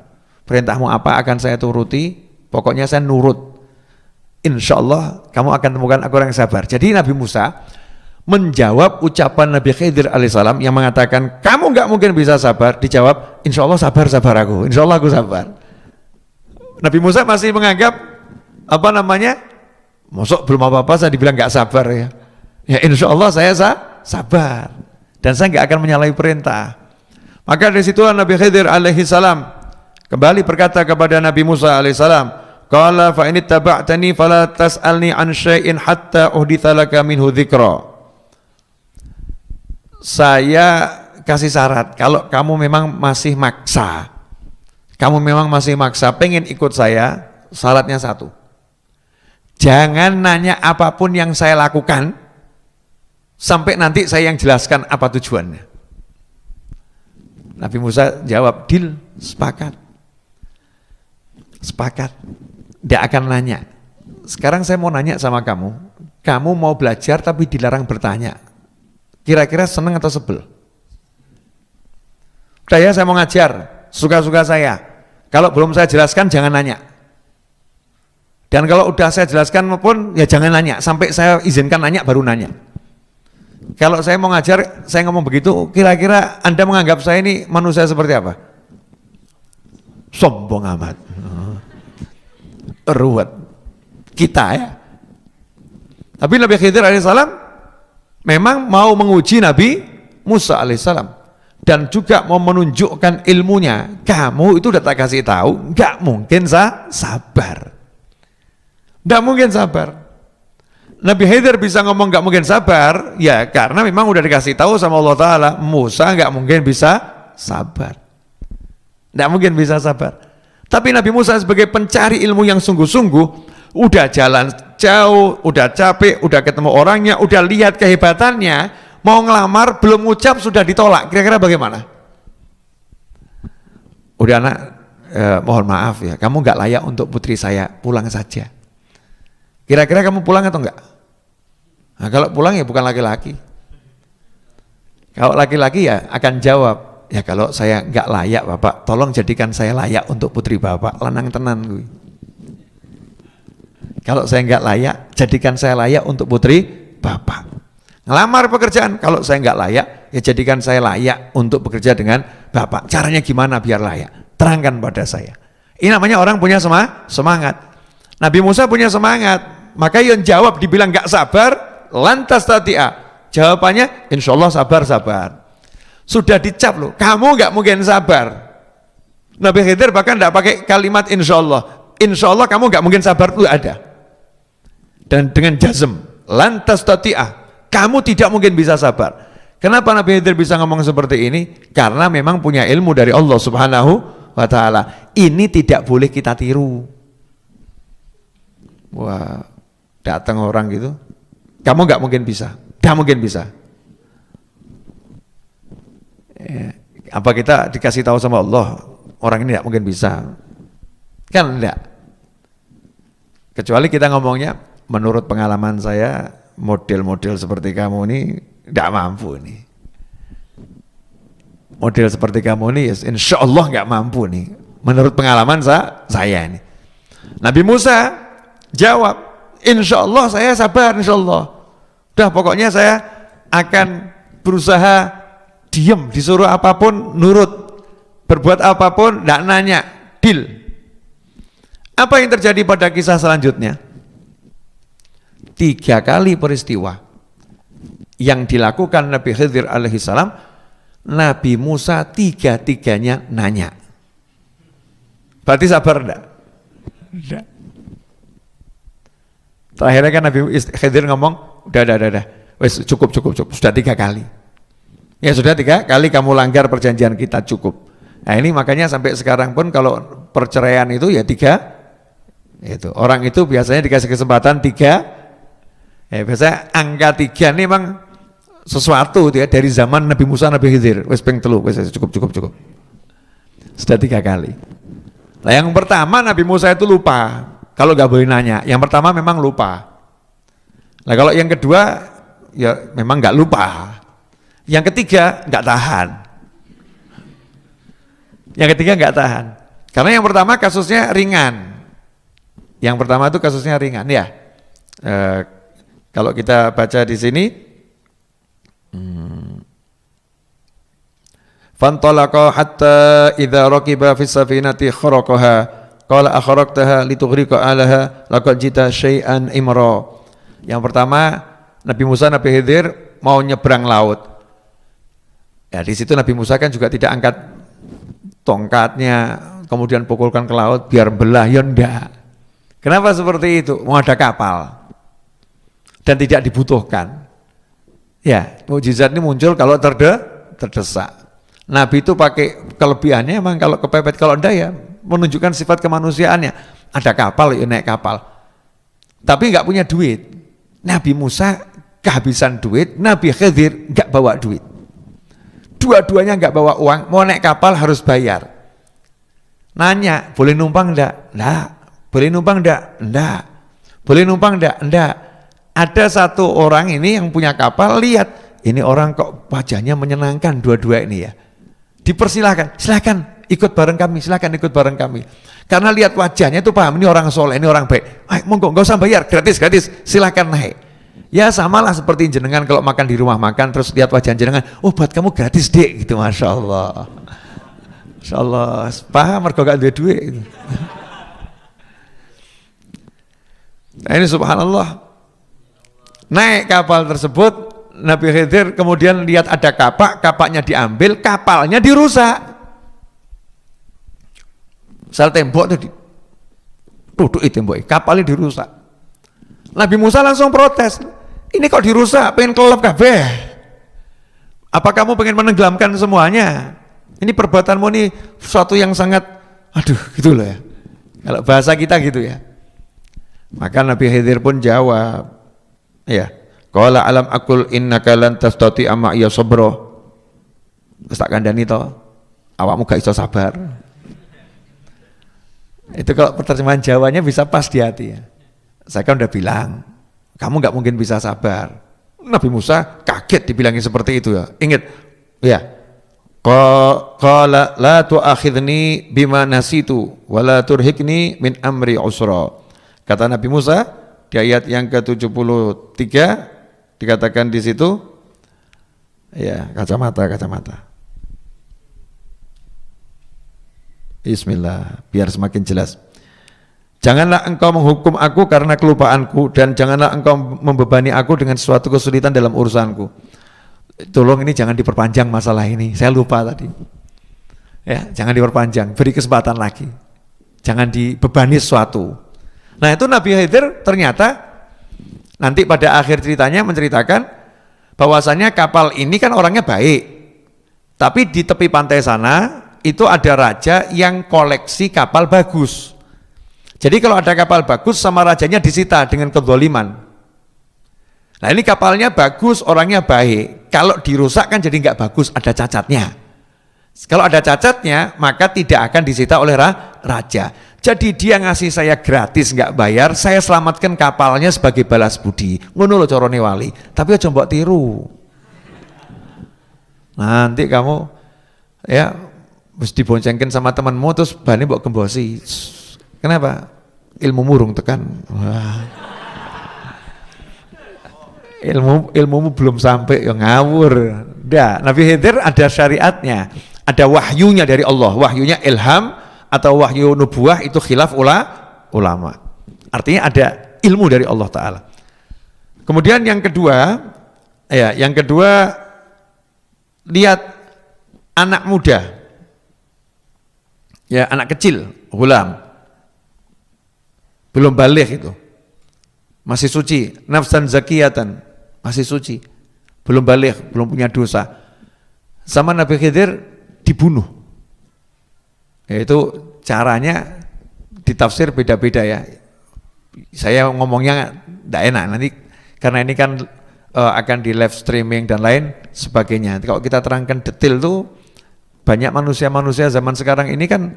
perintahmu apa akan saya turuti, pokoknya saya nurut. Insya Allah kamu akan temukan aku orang yang sabar. Jadi Nabi Musa menjawab ucapan Nabi Khidir alaihissalam yang mengatakan kamu nggak mungkin bisa sabar, dijawab insya Allah sabar aku, insya Allah aku sabar. Nabi Musa masih menganggap masuk belum apa-apa saya dibilang nggak sabar ya. Ya insya Allah saya sabar dan saya nggak akan menyalahi perintah. Maka dari situlah Nabi Khidir alaihissalam kembali berkata kepada Nabi Musa alaihissalam, qala fa in ittaba'tani fala tas'alni an syai'in hatta uhditsa laka minhu dzikra. Saya kasih syarat, kalau kamu memang masih maksa, pengen ikut saya, syaratnya satu, jangan nanya apapun yang saya lakukan sampai nanti saya yang jelaskan apa tujuannya. Nabi Musa jawab, deal, sepakat, tidak akan nanya. Sekarang saya mau nanya sama kamu mau belajar tapi dilarang bertanya, kira-kira seneng atau sebel? Udah ya, saya mau ngajar, suka-suka saya. Kalau belum saya jelaskan jangan nanya. Dan kalau udah saya jelaskan pun ya jangan nanya, sampai saya izinkan nanya baru nanya. Kalau saya mau ngajar, saya ngomong begitu, kira-kira Anda menganggap saya ini manusia seperti apa? Sombong amat. Ruwet. Kita ya. Tapi Nabi Khidir alaihissalam memang mau menguji Nabi Musa alaihissalam dan juga mau menunjukkan ilmunya. Kamu itu udah tak kasih tahu, nggak mungkin sabar. Nggak mungkin sabar. Nabi Khidir bisa ngomong nggak mungkin sabar, ya karena memang udah dikasih tahu sama Allah Taala, Musa nggak mungkin bisa sabar, nggak mungkin bisa sabar. Tapi Nabi Musa sebagai pencari ilmu yang sungguh-sungguh, udah jalan jauh, udah capek, udah ketemu orangnya, udah lihat kehebatannya, mau ngelamar belum ucap sudah ditolak. Kira-kira bagaimana? Udah anak, mohon maaf ya, kamu nggak layak untuk putri saya, pulang saja. Kira-kira kamu pulang atau enggak? Nah, kalau pulang ya bukan laki-laki. Kalau laki-laki ya akan jawab, ya kalau saya enggak layak Bapak, tolong jadikan saya layak untuk putri Bapak, lanang tenan gue. Kalau saya enggak layak, jadikan saya layak untuk putri Bapak. Ngelamar pekerjaan, kalau saya enggak layak, ya jadikan saya layak untuk bekerja dengan Bapak. Caranya gimana biar layak? Terangkan pada saya. Ini namanya orang punya semangat. Nabi Musa punya semangat, maka yang jawab dibilang enggak sabar, lantas tati'a, jawabannya insya Allah sabar. Sudah dicap loh, kamu nggak mungkin sabar. Nabi Khidir bahkan tidak pakai kalimat insya Allah kamu nggak mungkin sabar itu ada. Dan dengan jazm, lantas tati'a, kamu tidak mungkin bisa sabar. Kenapa Nabi Khidir bisa ngomong seperti ini? Karena memang punya ilmu dari Allah Subhanahu wa Ta'ala. Ini tidak boleh kita tiru. Wah, datang orang gitu, kamu nggak mungkin bisa, nggak mungkin bisa. Apa kita dikasih tahu sama Allah, orang ini nggak mungkin bisa? Kan enggak. Kecuali kita ngomongnya, menurut pengalaman saya, model-model seperti kamu ini nggak mampu nih. Model seperti kamu ini, insya Allah nggak mampu nih. Menurut pengalaman saya ini. Nabi Musa jawab, insya Allah saya sabar, insya Allah. Udah pokoknya saya akan berusaha diem, disuruh apapun nurut, berbuat apapun tidak nanya, deal. Apa yang terjadi pada kisah selanjutnya? 3 kali peristiwa yang dilakukan Nabi Khidir alaihissalam, Nabi Musa 3-3-nya nanya. Berarti sabar enggak? Enggak. Terakhirnya kan Nabi Khidir ngomong, udah, wes cukup, sudah 3 kali. Ya sudah 3 kali kamu langgar perjanjian kita, cukup. Nah ini makanya sampai sekarang pun kalau perceraian itu ya 3, itu orang itu biasanya dikasih kesempatan 3 Biasa angka 3 ini memang sesuatu ya dari zaman Nabi Musa, Nabi Khidir. Wes ping 3, wes cukup. Sudah 3 kali. Nah yang pertama Nabi Musa itu lupa. Kalau nggak boleh nanya, yang pertama memang lupa. Nah kalau yang kedua ya memang nggak lupa. Yang ketiga nggak tahan. Yang ketiga nggak tahan. Karena yang pertama kasusnya ringan. Yang pertama itu kasusnya ringan ya. Kalau kita baca di sini, fantalaqa hatta idza raqiba fis safinati kharaqaha qala akhraqtaha litughriqa alaha laqad jita syai'an imra. Yang pertama Nabi Musa, Nabi Khidir mau nyebrang laut. Ya di situ Nabi Musa kan juga tidak angkat tongkatnya kemudian pukulkan ke laut biar belah, ya enggak. Kenapa seperti itu? Mau ada kapal dan tidak dibutuhkan. Ya, mukjizat ini muncul kalau terdesak. Nabi itu pakai kelebihannya emang kalau kepepet, kalau enggak ya menunjukkan sifat kemanusiaannya. Ada kapal ya naik kapal. Tapi enggak punya duit. Nabi Musa kehabisan duit, Nabi Khidir enggak bawa duit. Dua-duanya enggak bawa uang, mau naik kapal harus bayar. Nanya, boleh numpang enggak? Enggak. Boleh numpang enggak? Enggak. Boleh numpang enggak? Enggak. Ada satu orang ini yang punya kapal, lihat ini orang kok wajahnya menyenangkan dua-dua ini ya. Dipersilahkan, silakan ikut bareng kami, silakan ikut bareng kami. Karena lihat wajahnya itu paham ini orang soleh, ini orang baik. Ayo monggo, nggak usah bayar, gratis, silakan naik. Ya samalah seperti jenengan kalau makan di rumah makan terus lihat wajah jenengan, oh buat kamu gratis dek gitu, masya Allah. Masya Allah, paham mergo gak duit. Nah ini subhanallah. Naik kapal tersebut, Nabi Khidir kemudian lihat ada kapak, kapaknya diambil, kapalnya dirusak. Sel tembok tadi, duduk tembok, kapalnya dirusak. Nabi Musa langsung protes, ini kok dirusak, pengen kelelep kabeh. Apa kamu pengen menenggelamkan semuanya? Ini perbuatanmu ini sesuatu yang sangat, aduh gitu loh ya. Kalau bahasa kita gitu ya. Maka Nabi Khidir pun jawab, ya, qala alam akul innaka lan tastati amma ya sabra. Wis tak kandhani to, awakmu gak iso sabar. Itu kalau terjemahan Jawanya bisa pas di hati ya. Saya kan udah bilang, kamu gak mungkin bisa sabar. Nabi Musa kaget dibilangin seperti itu ya. Ingat, ya. Qala la tu'akhidni bima nasitu wa la turhikni min amri usra. Kata Nabi Musa di ayat yang ke-73 dikatakan di situ, ya kacamata. Bismillah, biar semakin jelas. Janganlah engkau menghukum aku karena kelupaanku dan janganlah engkau membebani aku dengan suatu kesulitan dalam urusanku. Tolong ini jangan diperpanjang masalah ini. Saya lupa tadi. Ya, jangan diperpanjang, beri kesempatan lagi. Jangan dibebani sesuatu. Nah, itu Nabi Khidir ternyata nanti pada akhir ceritanya menceritakan bahwasannya kapal ini kan orangnya baik. Tapi di tepi pantai sana itu ada raja yang koleksi kapal bagus. Jadi kalau ada kapal bagus sama rajanya disita dengan kezaliman. Nah ini kapalnya bagus, orangnya baik. Kalau dirusak kan jadi nggak bagus, ada cacatnya. Kalau ada cacatnya maka tidak akan disita oleh raja. Jadi dia ngasih saya gratis nggak bayar, saya selamatkan kapalnya sebagai balas budi. Ngono lho carane wali. Tapi aja mbok tiru. Nanti kamu ya mesti diboncengkan sama temanmu terus bani mbok gembosi. Kenapa? Ilmu murung tekan. Wah. Ilmumu belum sampai ya ngawur. Dah, Nabi Khidir ada syariatnya, ada wahyunya dari Allah. Wahyunya ilham atau wahyu nubuah itu khilaf ulama. Artinya ada ilmu dari Allah Ta'ala. Kemudian yang kedua, lihat anak muda, ya anak kecil, ghulam, belum balik itu, masih suci, nafsan zakiyatan, masih suci, belum balik, belum punya dosa. Sama Nabi Khidir dibunuh. Yaitu caranya ditafsir beda-beda ya. Saya ngomongnya tidak enak, nanti Karena ini kan akan di live streaming dan lain sebagainya. Kalau kita terangkan detail tuh, banyak manusia-manusia zaman sekarang ini kan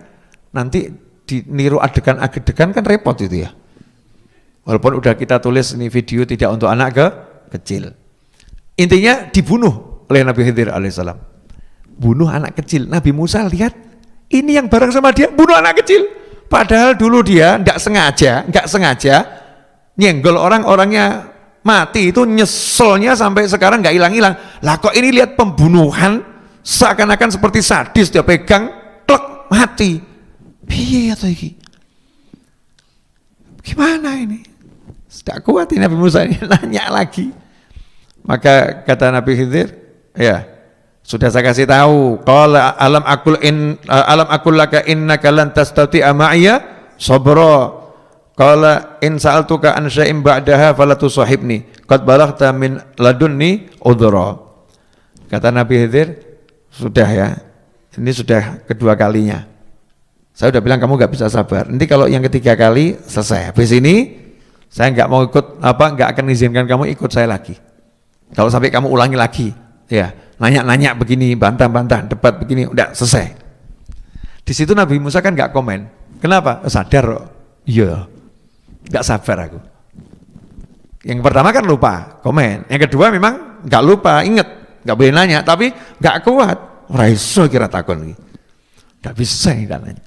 nanti diniru adegan-adegan kan repot itu ya. Walaupun udah kita tulis ini video tidak untuk anak kecil. Intinya dibunuh oleh Nabi Khidir alaihissalam. Bunuh anak kecil. Nabi Musa lihat ini yang bareng sama dia bunuh anak kecil. Padahal dulu dia nggak sengaja nyenggol orang-orangnya mati, itu nyeselnya sampai sekarang nggak hilang-hilang. Lah kok ini lihat pembunuhan seakan-akan seperti sadis, dia pegang klek mati. Piye atau iki? Gimana ini? Tidak kuat ini Nabi Musa ini nanya lagi. Maka kata Nabi Khidir, ya sudah saya kasih tahu. Qala alam aqul laka innaka lan tastati'a ma'iya sabra. Qala in sa'altuka an syai'in ba'daha fala tusahibni. Qad balaghta min ladunni udhra. Kata Nabi Khidir, sudah ya. Ini sudah kedua kalinya. Saya udah bilang kamu nggak bisa sabar. Nanti kalau yang ketiga kali selesai. Habis ini saya nggak mau ikut nggak akan izinkan kamu ikut saya lagi. Kalau sampai kamu ulangi lagi, ya nanya-nanya begini, bantah-bantah, debat begini, udah selesai. Di situ Nabi Musa kan nggak komen. Kenapa? Sadar, iya, nggak sabar aku. Yang pertama kan lupa komen. Yang kedua memang nggak lupa, inget, nggak boleh nanya, tapi nggak kuat. Raiso kira takon, nggak bisa ini nanya.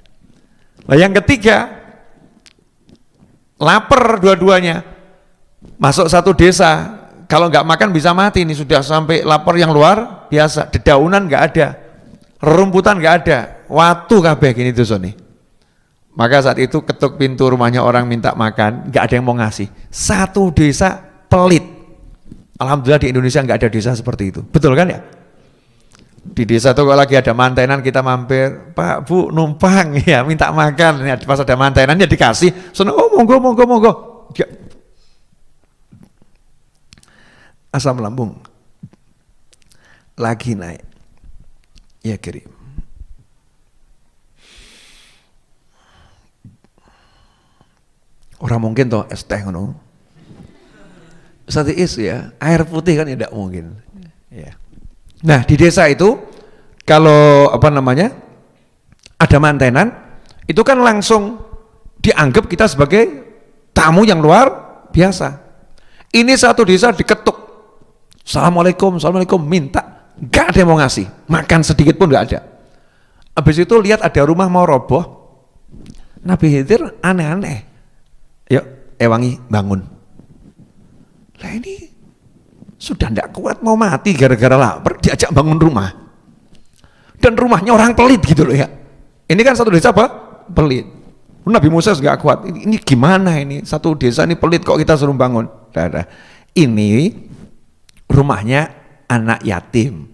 Nah yang ketiga, lapar dua-duanya, masuk satu desa, kalau nggak makan bisa mati. Ini sudah sampai lapar yang luar biasa, dedaunan nggak ada, rerumputan nggak ada, watu kabeh gini tuh Sony. Maka saat itu ketuk pintu rumahnya orang minta makan, nggak ada yang mau ngasih. Satu desa pelit. Alhamdulillah di Indonesia nggak ada desa seperti itu, betul kan ya? Di desa tuh kalau lagi ada mantenan kita mampir, Pak Bu numpang ya minta makan, ya, pas ada mantenan ya dikasih, sono oh monggo ya. Asam lambung lagi naik ya kirim. Orang mungkin toh es teh ngono sate is ya, air putih kan ya tidak mungkin ya. Nah di desa itu kalau ada mantenan itu kan langsung dianggap kita sebagai tamu yang luar biasa. Ini satu desa diketuk, Assalamualaikum, minta, gak ada yang mau ngasih, makan sedikit pun gak ada. Habis itu lihat ada rumah mau roboh, Nabi Khidir aneh-aneh, yuk ewangi bangun. Lah ini sudah tidak kuat mau mati gara-gara lapar, diajak bangun rumah. Dan rumahnya orang pelit gitu loh ya. Ini kan satu desa apa? Pelit. Nabi Musa nggak kuat. Ini gimana ini? Satu desa ini pelit kok kita suruh bangun. Nah, ini rumahnya anak yatim.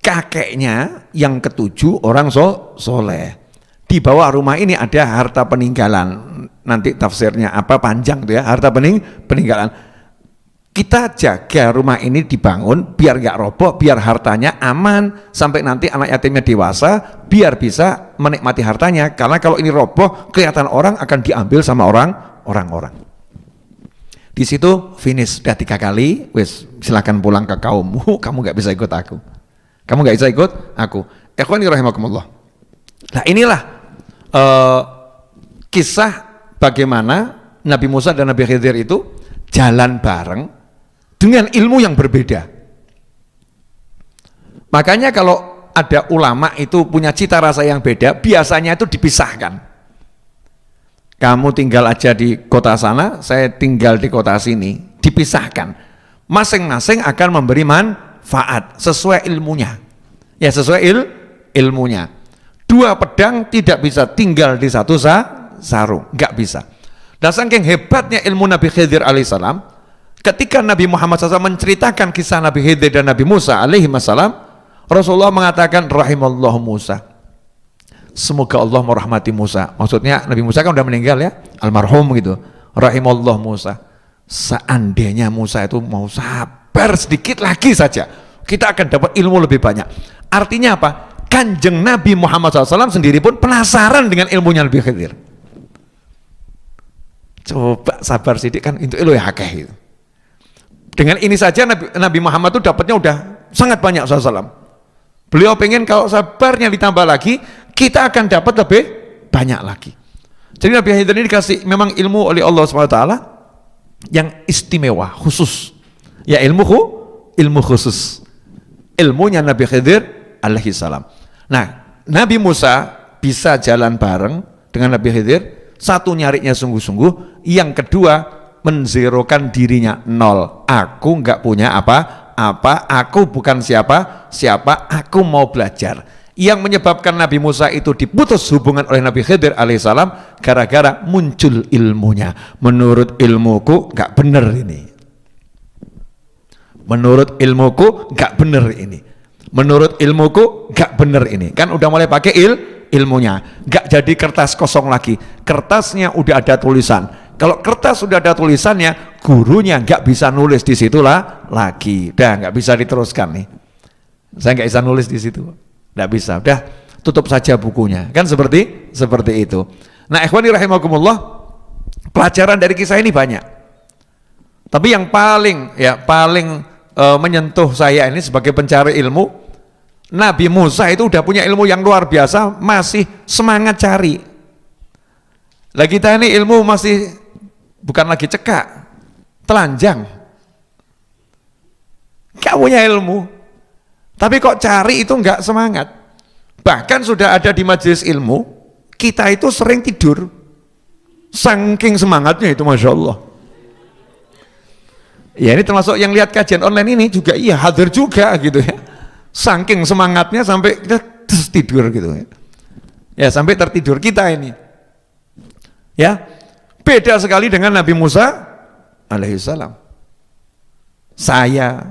Kakeknya yang ketujuh orang soleh. Di bawah rumah ini ada harta peninggalan. Nanti tafsirnya apa panjang tuh ya, harta peninggalan. Kita jaga rumah ini dibangun biar gak roboh, biar hartanya aman sampai nanti anak yatimnya dewasa, biar bisa menikmati hartanya. Karena kalau ini roboh, kelihatan orang akan diambil sama orang-orang. Di situ finish sudah 3 kali, wes silakan pulang ke kaummu. Kamu gak bisa ikut aku. Kamu gak bisa ikut aku. Ikhwani rahimakumullah. Nah inilah kisah bagaimana Nabi Musa dan Nabi Khidir itu jalan bareng dengan ilmu yang berbeda. Makanya kalau ada ulama itu punya cita rasa yang beda, biasanya itu dipisahkan. Kamu tinggal aja di kota sana, saya tinggal di kota sini, dipisahkan. Masing-masing akan memberi manfaat sesuai ilmunya. Ya sesuai ilmunya. 2 pedang tidak bisa tinggal di satu sarung, nggak bisa. Dan saking hebatnya ilmu Nabi Khidir alaihissalam, ketika Nabi Muhammad SAW menceritakan kisah Nabi Khidir dan Nabi Musa alaihissalam, Rasulullah mengatakan rahimallahu Musa, semoga Allah merahmati Musa. Maksudnya Nabi Musa kan udah meninggal ya, almarhum gitu. Rahimallahu Musa, seandainya Musa itu mau sabar sedikit lagi saja, kita akan dapat ilmu lebih banyak. Artinya apa? Kanjeng Nabi Muhammad SAW sendiri pun penasaran dengan ilmunya Nabi Khidir. Coba sabar sidik kan itu ilmu ya akeh itu. Dengan ini saja Nabi Muhammad itu dapatnya udah sangat banyak SAW. Beliau pengen kalau sabarnya ditambah lagi, kita akan dapat lebih banyak lagi. Jadi Nabi Khidir ini dikasih memang ilmu oleh Allah SWT yang istimewa, khusus. Ya ilmu khusus. Ilmunya Nabi Khidir alaihi salam. Nah, Nabi Musa bisa jalan bareng dengan Nabi Khidir, satu nyarinya sungguh-sungguh, yang kedua menzerokan dirinya nol. Aku nggak punya apa-apa, aku bukan siapa, aku mau belajar. Yang menyebabkan Nabi Musa itu diputus hubungan oleh Nabi Khidir alaihissalam gara-gara muncul ilmunya. Menurut ilmuku nggak bener ini. Menurut ilmuku nggak bener ini. Menurut ilmuku nggak bener ini. Kan udah mulai pakai ilmunya, nggak jadi kertas kosong lagi. Kertasnya udah ada tulisan. Kalau kertas sudah ada tulisannya, gurunya nggak bisa nulis di situlah lagi. Udah nggak bisa diteruskan nih. Saya nggak bisa nulis di situ, nggak bisa. Udah tutup saja bukunya. Kan seperti itu. Nah, ikhwani rahimakumullah, pelajaran dari kisah ini banyak. Tapi yang paling menyentuh saya ini sebagai pencari ilmu, Nabi Musa itu udah punya ilmu yang luar biasa, masih semangat cari. Lah kita ini ilmu masih bukan lagi cekak, telanjang, gak punya ilmu, tapi kok cari itu nggak semangat. Bahkan sudah ada di majelis ilmu, kita itu sering tidur, saking semangatnya itu, Masya Allah. Ya ini termasuk yang lihat kajian online ini juga, iya hadir juga gitu ya, saking semangatnya sampai kita tidur gitu ya. Ya sampai tertidur kita ini. Ya, beda sekali dengan Nabi Musa alaihissalam.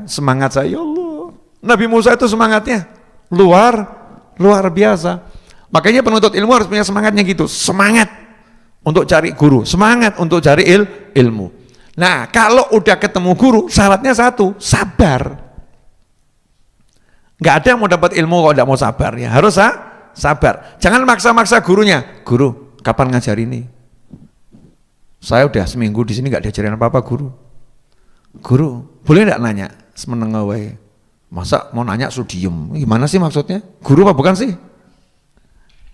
Semangat saya, ya Allah. Nabi Musa itu semangatnya luar biasa. Makanya penuntut ilmu harus punya semangatnya gitu, semangat untuk cari guru, semangat untuk cari ilmu. Nah, kalau udah ketemu guru, syaratnya satu, sabar. Nggak ada yang mau dapat ilmu kalau nggak mau sabar ya, harus sabar. Jangan maksa-maksa gurunya. Guru, kapan ngajar ini? Saya udah seminggu di sini nggak diajarin apa-apa guru. Guru, boleh nggak nanya? Semenengah wae. Masa mau nanya diem? Gimana sih maksudnya? Guru apa bukan sih?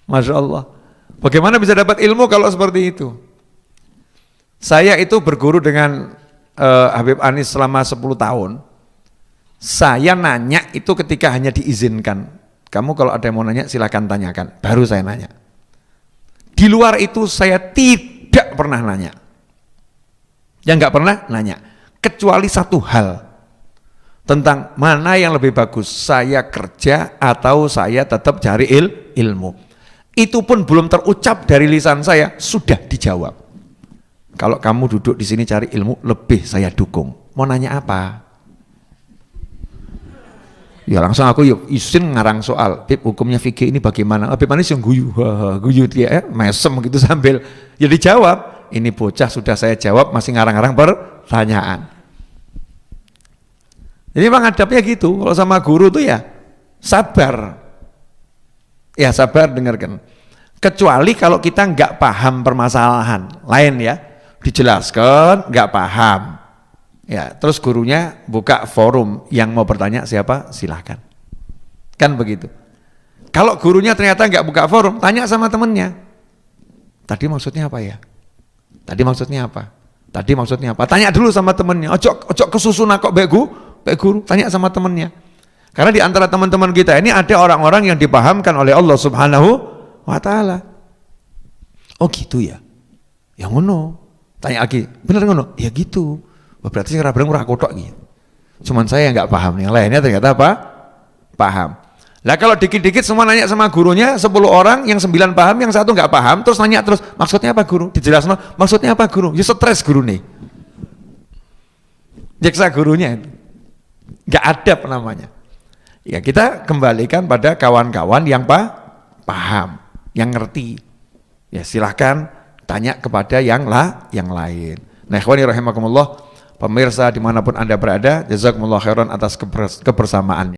Masya Allah. Bagaimana bisa dapat ilmu kalau seperti itu? Saya itu berguru dengan Habib Anis selama 10 tahun. Saya nanya itu ketika hanya diizinkan. Kamu kalau ada yang mau nanya silakan tanyakan. Baru saya nanya. Di luar itu saya tidak pernah nanya. Yang nggak pernah nanya. Kecuali satu hal. Tentang mana yang lebih bagus. Saya kerja atau saya tetap cari ilmu. Itu pun belum terucap dari lisan saya. Sudah dijawab. Kalau kamu duduk di sini cari ilmu, lebih saya dukung. Mau nanya apa? Ya langsung aku izin ngarang soal. Bib, hukumnya fikih ini bagaimana? Bib Anis yang guyu dia mesem gitu sambil ya dijawab. Ini bocah sudah saya jawab masih ngarang-ngarang pertanyaan. Jadi menghadapnya gitu. Kalau sama guru tuh ya sabar. Ya sabar dengarkan. Kecuali kalau kita nggak paham permasalahan lain ya. Dijelaskan, nggak paham, ya terus gurunya buka forum yang mau bertanya siapa silahkan, kan begitu. Kalau gurunya ternyata nggak buka forum, tanya sama temennya. Tadi maksudnya apa ya? Tadi maksudnya apa? Tadi maksudnya apa? Tanya dulu sama temennya. Ojo kesusun kok baik guru, tanya sama temennya. Karena di antara teman-teman kita ini ada orang-orang yang dipahamkan oleh Allah Subhanahu wa Ta'ala. Oh gitu ya? Yang ngono. Tanya lagi, bener ngono? Ya gitu. Berarti saya bilang ora kotok gitu. Cuman saya nggak paham, yang lainnya ternyata apa? Paham. Lah kalau dikit-dikit semua nanya sama gurunya, 10 orang, yang 9 paham, yang 1 nggak paham, terus nanya terus, maksudnya apa guru? Dijelaskan, maksudnya apa guru? Ya stres guru nih. Jaksa gurunya itu. Nggak adab namanya. Ya kita kembalikan pada kawan-kawan yang paham, yang ngerti. Ya silahkan tanya kepada yang lain. Nah, ikhwani rahimakumullah, pemirsa dimanapun Anda berada, jazakumullah khairan atas kebersamaannya.